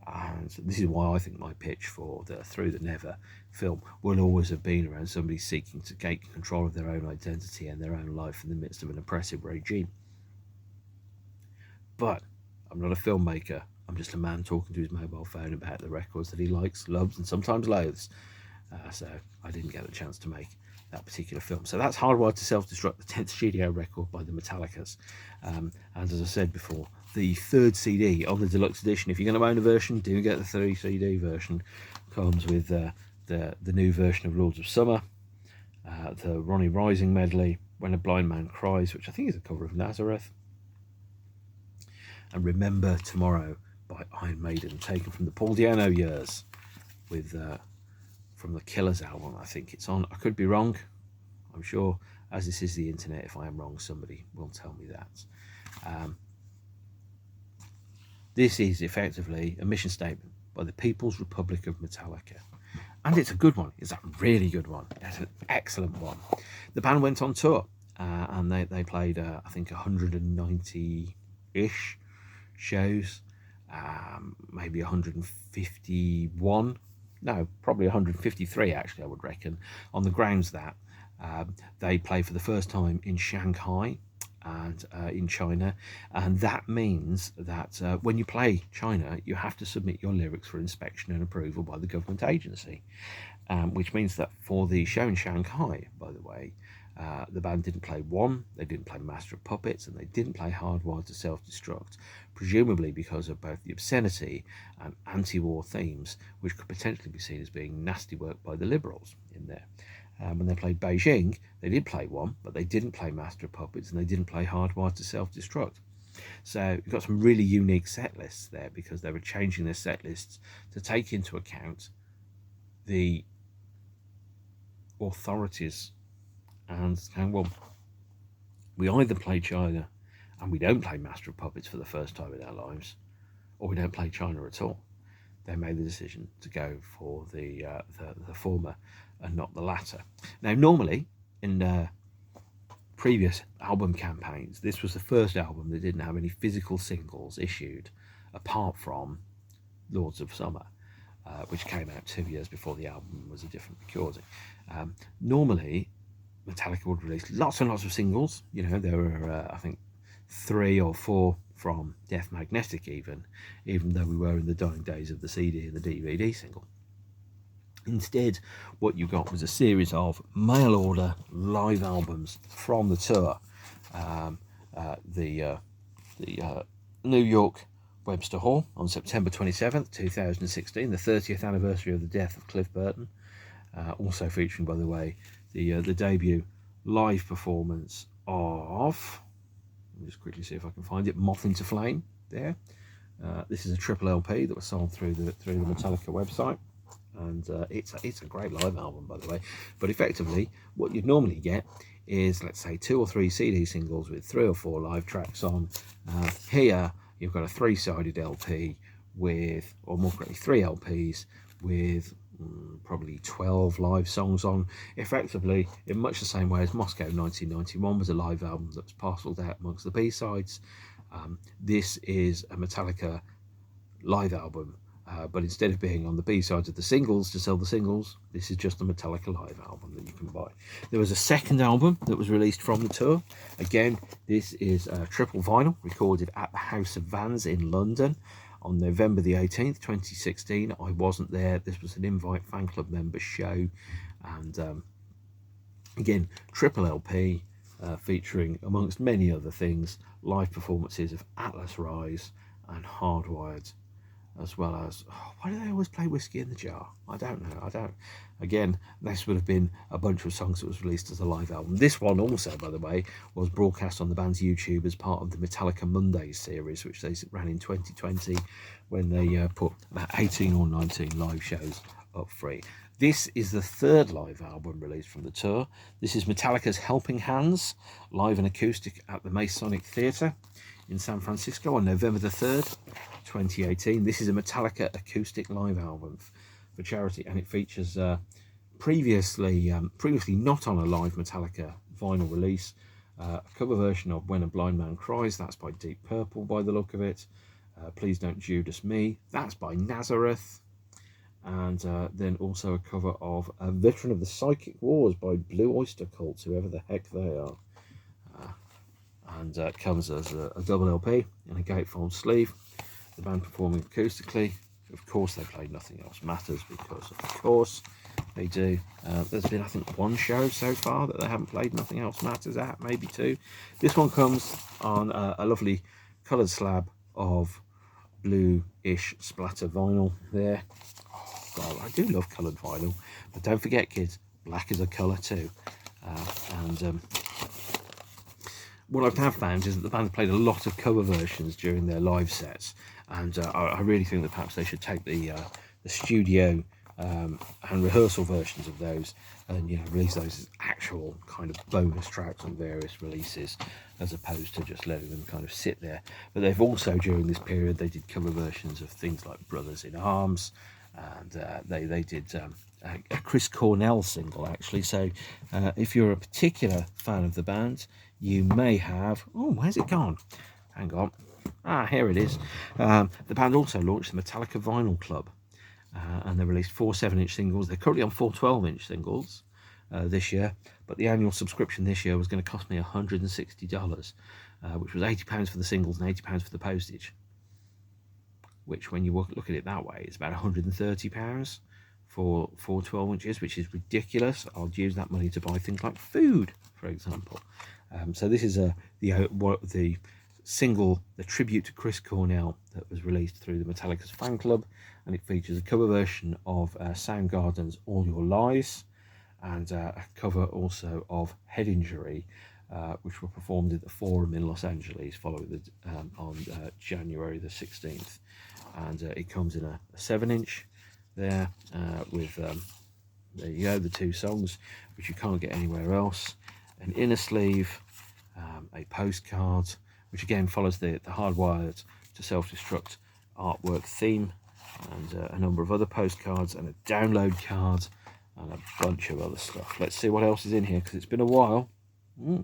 And this is why I think my pitch for the Through the Never film will always have been around somebody seeking to gain control of their own identity and their own life in the midst of an oppressive regime. But I'm not a filmmaker. I'm just a man talking to his mobile phone about the records that he likes, loves, and sometimes loathes. So I didn't get the chance to make that particular film. So that's Hardwired to Self Destruct, the 10th studio record by the Metallicas. And as I said before, the third CD on the deluxe edition, if you're going to own a version, do get the 3 CD version. Comes with the new version of Lords of Summer, the Ronnie Rising medley, When a Blind Man Cries, which I think is a cover of Nazareth, and Remember Tomorrow by Iron Maiden, taken from the Paul Di'Anno years, with from the Killers album. I think it's on. I could be wrong. I'm sure, as this is the internet, if I am wrong, somebody will tell me that. This is effectively a mission statement by the People's Republic of Metallica. And it's a good one. It's a really good one. It's an excellent one. The band went on tour and they played, I think, 190-ish shows, maybe 151. No, probably 153 actually, I would reckon, on the grounds that They play for the first time in Shanghai and in China, and that means that when you play China, you have to submit your lyrics for inspection and approval by the government agency, which means that for the show in Shanghai, by the way, the band didn't play One, they didn't play Master of Puppets, and they didn't play Hardwired to Self Destruct, presumably because of both the obscenity and anti-war themes, which could potentially be seen as being nasty work by the liberals in there. When they played Beijing, they did play One, but they didn't play Master of Puppets, and they didn't play Hardwired to Self Destruct. So you've got some really unique set lists there, because they were changing their set lists to take into account the authorities and saying, well, we either play China and we don't play Master of Puppets for the first time in our lives, or we don't play China at all. They made the decision to go for the former and not the latter. Now, normally in previous album campaigns, this was the first album that didn't have any physical singles issued, apart from Lords of Summer, which came out 2 years before the album was a different recording. Normally, Metallica would release lots and lots of singles. You know, there were, I think, 3 or 4 from Death Magnetic, even though we were in the dying days of the CD and the DVD single. Instead, what you got was a series of mail order live albums from the tour. The New York Webster Hall on September 27th, 2016, the 30th anniversary of the death of Cliff Burton. Also featuring, by the way, the debut live performance of, let me just quickly see if I can find it, Moth into Flame there. This is a triple LP that was sold through the Metallica website, and it's a great live album, by the way. But effectively, what you'd normally get is, let's say, 2 or 3 CD singles with 3 or 4 live tracks on. Here you've got a 3-sided LP with, or more correctly, 3 LPs with probably 12 live songs on, effectively in much the same way as Moscow 1991 was a live album that was parcelled out amongst the B-sides. This is a Metallica live album, but instead of being on the B-sides of the singles to sell the singles, this is just a Metallica live album that you can buy. There was a second album that was released from the tour. Again, this is a triple vinyl recorded at the House of Vans in London on November the 18th, 2016. I wasn't there. This was an Invite fan club member show. And again, triple LP featuring, amongst many other things, live performances of Atlas Rise and Hardwired, as well as, why do they always play Whiskey in the Jar? I don't know. Again, this would have been a bunch of songs that was released as a live album. This one also, by the way, was broadcast on the band's YouTube as part of the Metallica Mondays series, which they ran in 2020, when they put about 18 or 19 live shows up free. This is the 3rd live album released from the tour. This is Metallica's Helping Hands, live and acoustic at the Masonic Theatre in San Francisco on November the 3rd, 2018. This is a Metallica acoustic live album for charity, and it features previously not on a live Metallica vinyl release, a cover version of When a Blind Man Cries, that's by Deep Purple by the look of it. Please Don't Judas Me, that's by Nazareth. And then also a cover of A Veteran of the Psychic Wars by Blue Oyster Cult, whoever the heck they are. And comes as a double LP in a gatefold sleeve. The band performing acoustically. Of course they played Nothing Else Matters, because of course they do. There's been, I think, 1 show so far that they haven't played Nothing Else Matters at, maybe 2. This one comes on a lovely coloured slab of blue-ish splatter vinyl there. Oh God, I do love coloured vinyl, but don't forget, kids, black is a colour too. What I have found is that the band played a lot of cover versions during their live sets, and I really think that perhaps they should take the studio and rehearsal versions of those and release those as actual kind of bonus tracks on various releases, as opposed to just letting them kind of sit there. But they've also, during this period, they did cover versions of things like Brothers in Arms, and they did a Chris Cornell single, actually. So if you're a particular fan of the band, you may have, oh, where's it gone? Hang on. Here it is. The band also launched the Metallica Vinyl Club, and they released 4 7-inch singles. They're currently on 4 12-inch singles. this year, but the annual subscription this year was going to cost me $160, which was £80 for the singles and £80 for the postage, which when you look at it that way, it's about £130 for 12 inches, which is ridiculous. I'll use that money to buy things like food, for example. So this is the single, the tribute to Chris Cornell, that was released through the Metallica's fan club, and it features a cover version of Soundgarden's All Your Lies, and a cover also of Head Injury, which were performed at the Forum in Los Angeles following on January the 16th. And it comes in a 7-inch there with, there you go, the 2 songs, which you can't get anywhere else. An inner sleeve, a postcard, which again follows the Hardwired to Self Destruct artwork theme, and a number of other postcards, and a download card, and a bunch of other stuff. Let's see what else is in here, because it's been a while.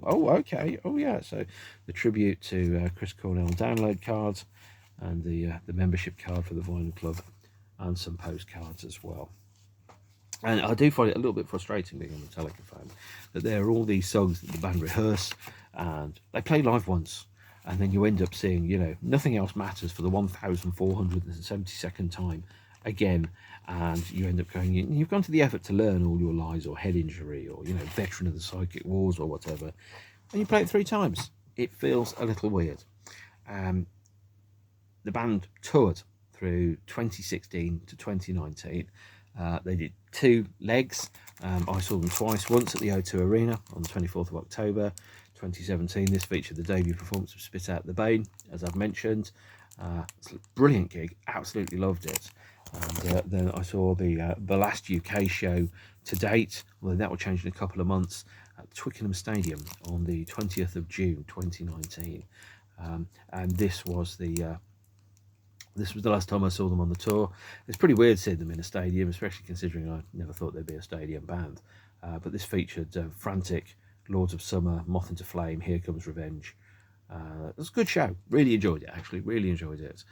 Oh, okay. Oh, yeah. So the tribute to Chris Cornell download cards, and the membership card for the Vinyl Club, and some postcards as well. And I do find it a little bit frustrating, being a Metallica fan, that there are all these songs that the band rehearse and they play live once, and then you end up seeing, you know, Nothing Else Matters for the 1472nd time again, and you end up going, you've gone to the effort to learn All Your Lies or Head Injury or, you know, Veteran of the Psychic Wars or whatever, and you play it 3 times. It feels a little weird. The band toured through 2016 to 2019. They did 2 legs. I saw them twice, once at the O2 Arena on the 24th of October 2017. This featured the debut performance of Spit Out the Bane, as I've mentioned. It's a brilliant gig, absolutely loved it. And then I saw the last UK show to date, although that will change in a couple of months, at Twickenham Stadium on the 20th of June 2019. And this was the last time I saw them on the tour. It's pretty weird seeing them in a stadium, especially considering I never thought they'd be a stadium band. But this featured Frantic, Lords of Summer, Moth into Flame, Here Comes Revenge. It was a good show. Really enjoyed it, actually. Really enjoyed it.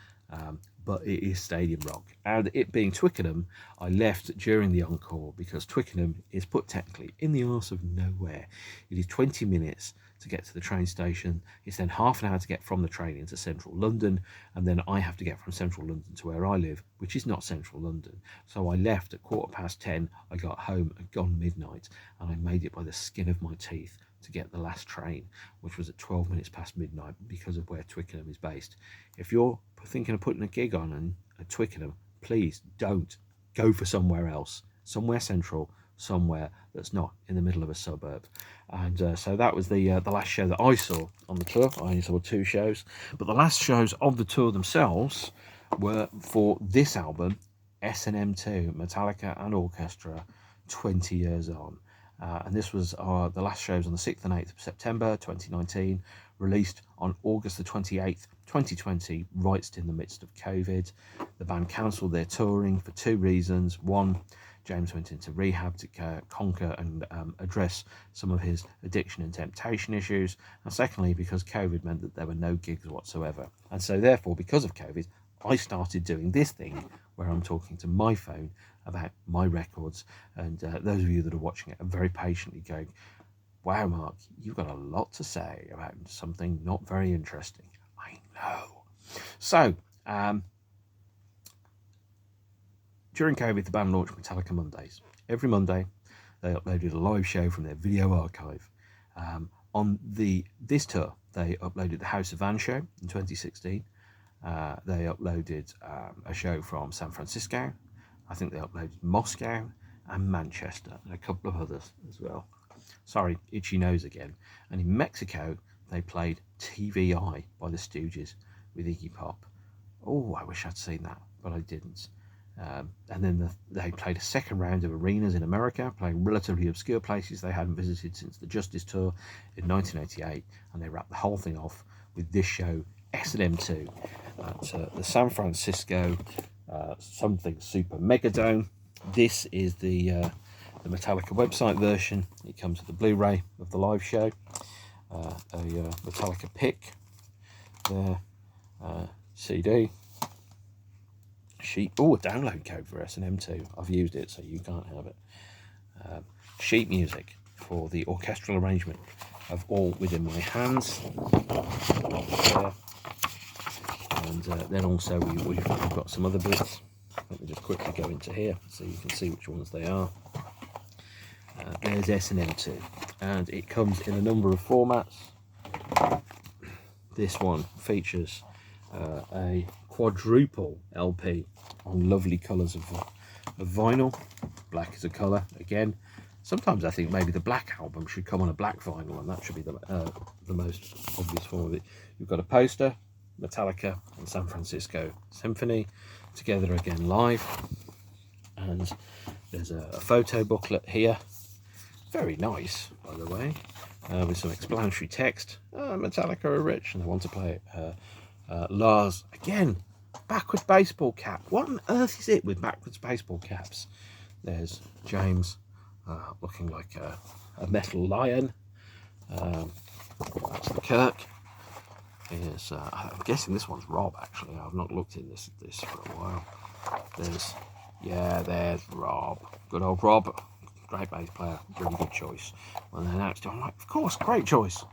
But it is stadium rock. And it being Twickenham, I left during the encore because Twickenham is put technically in the arse of nowhere. It is 20 minutes to get to the train station. It's then half an hour to get from the train into central London, and then I have to get from central London to where I live, which is not central London. So I left at 10:15. I got home at gone midnight, and I made it by the skin of my teeth to get the last train, which was at 12 minutes past midnight, because of where Twickenham is based. If you're thinking of putting a gig on at Twickenham, please don't. Go for somewhere else, somewhere central, somewhere that's not in the middle of a suburb. And so that was the last show that I saw on the tour. I only saw 2 shows, but the last shows of the tour themselves were for this album, S&M2, Metallica and Orchestra, 20 years on. And this was the last shows on the 6th and 8th of September 2019, released on August the 28th, 2020, right in the midst of COVID. The band cancelled their touring for 2 reasons. One, James went into rehab to conquer and address some of his addiction and temptation issues. And secondly, because COVID meant that there were no gigs whatsoever. And so therefore, because of COVID, I started doing this thing where I'm talking to my phone about my records. And those of you that are watching it are very patiently going, wow, Mark, you've got a lot to say about something not very interesting. I know. So, during COVID, the band launched Metallica Mondays. Every Monday, they uploaded a live show from their video archive. On this tour, they uploaded the House of Van show in 2016. They uploaded a show from San Francisco. I think they uploaded Moscow and Manchester, and a couple of others as well. Sorry, itchy nose again. And in Mexico, they played TVI by the Stooges with Iggy Pop. Oh, I wish I'd seen that, but I didn't. And then they played a second round of arenas in America, playing relatively obscure places they hadn't visited since the Justice Tour in 1988, and they wrapped the whole thing off with this show, S&M2, at the San Francisco something Super Megadome. This is the Metallica website version. It comes with the Blu-ray of the live show, a Metallica pick, there, CD. Sheet. Oh, a download code for S&M2. I've used it, so you can't have it. sheet music for the orchestral arrangement of All Within My Hands. And then also we've got some other bits. Let me just quickly go into here so you can see which ones they are. There's S&M2, and it comes in a number of formats. This one features a quadruple LP on lovely colours of vinyl. Black is a colour again. Sometimes I think maybe the black album should come on a black vinyl, and that should be the most obvious form of it. You've got a poster, Metallica and San Francisco Symphony together again live, and there's a photo booklet here, very nice by the way, with some explanatory text. Metallica are rich and they want to play it. Lars, again, backwards baseball cap. What on earth is it with backwards baseball caps? There's James looking like a metal lion. That's the Kirk. Here's, I'm guessing this one's Rob, actually. I've not looked in this for a while. There's Rob. Good old Rob. Great bass player. Really good choice. When they announced it, I'm like, of course, great choice.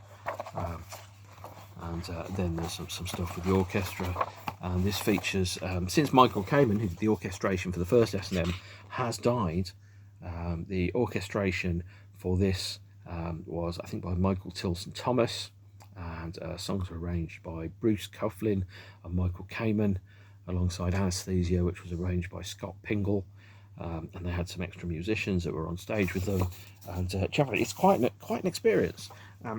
Then there's some stuff with the orchestra. And this features, since Michael Kamen, who did the orchestration for the first S&M, has died, the orchestration for this was, I think, by Michael Tilson Thomas, and songs were arranged by Bruce Coughlin and Michael Kamen, alongside Anesthesia, which was arranged by Scott Pingle, and they had some extra musicians that were on stage with them. And generally, it's quite an experience.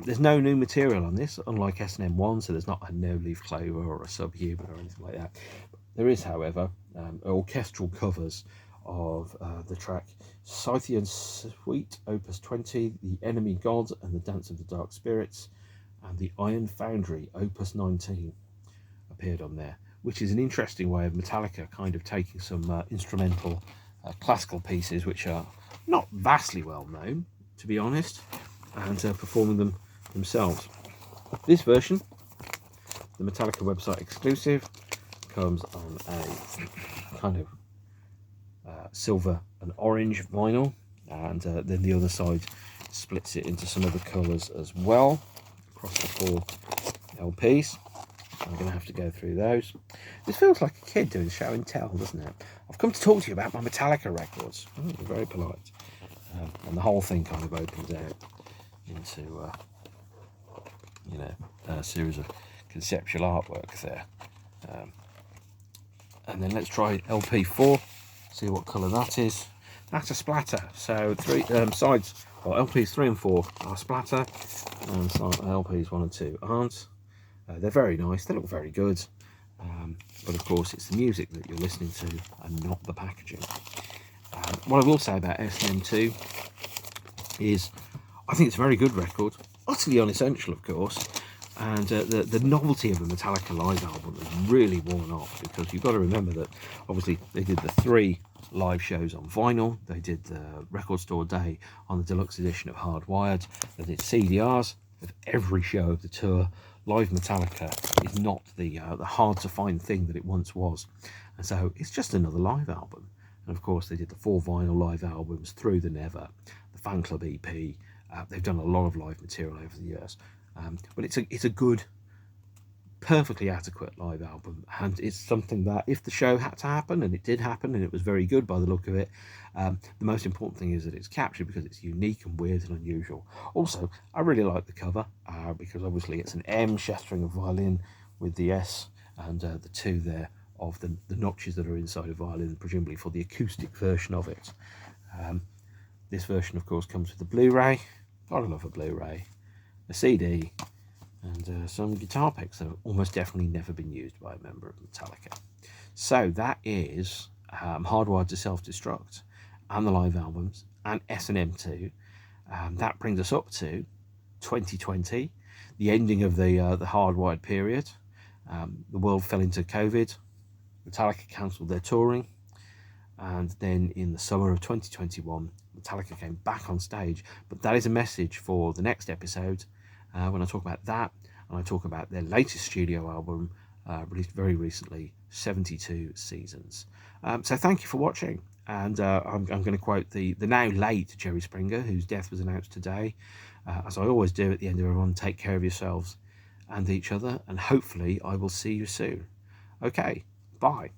There's no new material on this, unlike S&M1, so there's not a no-leaf clover or a subhuman or anything like that. There is, however, orchestral covers of the track Scythian Suite, Opus 20, The Enemy God and the Dance of the Dark Spirits, and the Iron Foundry, Opus 19, appeared on there, which is an interesting way of Metallica kind of taking some instrumental classical pieces which are not vastly well known, to be honest, and performing them themselves. This version, the Metallica website exclusive, comes on a kind of silver and orange vinyl, and then the other side splits it into some other colours as well across the 4 LPs. I'm going to have to go through those. This feels like a kid doing show and tell, doesn't it? I've come to talk to you about my Metallica records. Very polite. And the whole thing kind of opens out into a series of conceptual artwork there. And then let's try LP4, see what colour that is. That's a splatter. So sides, well, LPs 3 and 4 are splatter, and LPs 1 and 2 aren't. They're very nice, they look very good, but of course it's the music that you're listening to and not the packaging. What I will say about S&M2 is I think it's a very good record, utterly unessential of course, and the novelty of a Metallica live album is really worn off, because you've got to remember that obviously they did the 3 live shows on vinyl, they did the Record Store Day on the deluxe edition of Hardwired, they did CDRs of every show of the tour. Live Metallica is not the hard to find thing that it once was, and so it's just another live album. And of course they did the 4 vinyl live albums, Through the Never, the Fan Club EP. They've done a lot of live material over the years, but it's a good, perfectly adequate live album, and it's something that if the show had to happen, and it did happen, and it was very good by the look of it, the most important thing is that it's captured because it's unique and weird and unusual. Also, I really like the cover, because obviously it's an M shattering a violin with the S and the 2 there of the notches that are inside a violin, presumably for the acoustic version of it. This version of course comes with the Blu-ray. Gotta love a Blu-ray, a CD, and some guitar picks that have almost definitely never been used by a member of Metallica. So that is Hardwired to Self Destruct and the live albums and S&M2. That brings us up to 2020, the ending of the Hardwired period. The world fell into COVID. Metallica cancelled their touring, and then in the summer of 2021 Metallica came back on stage. But that is a message for the next episode, when I talk about that, and I talk about their latest studio album, released very recently, 72 Seasons. So thank you for watching, And I'm going to quote the now late Jerry Springer, whose death was announced today. As I always do at the end of everyone, take care of yourselves and each other, and hopefully I will see you soon. Okay, bye.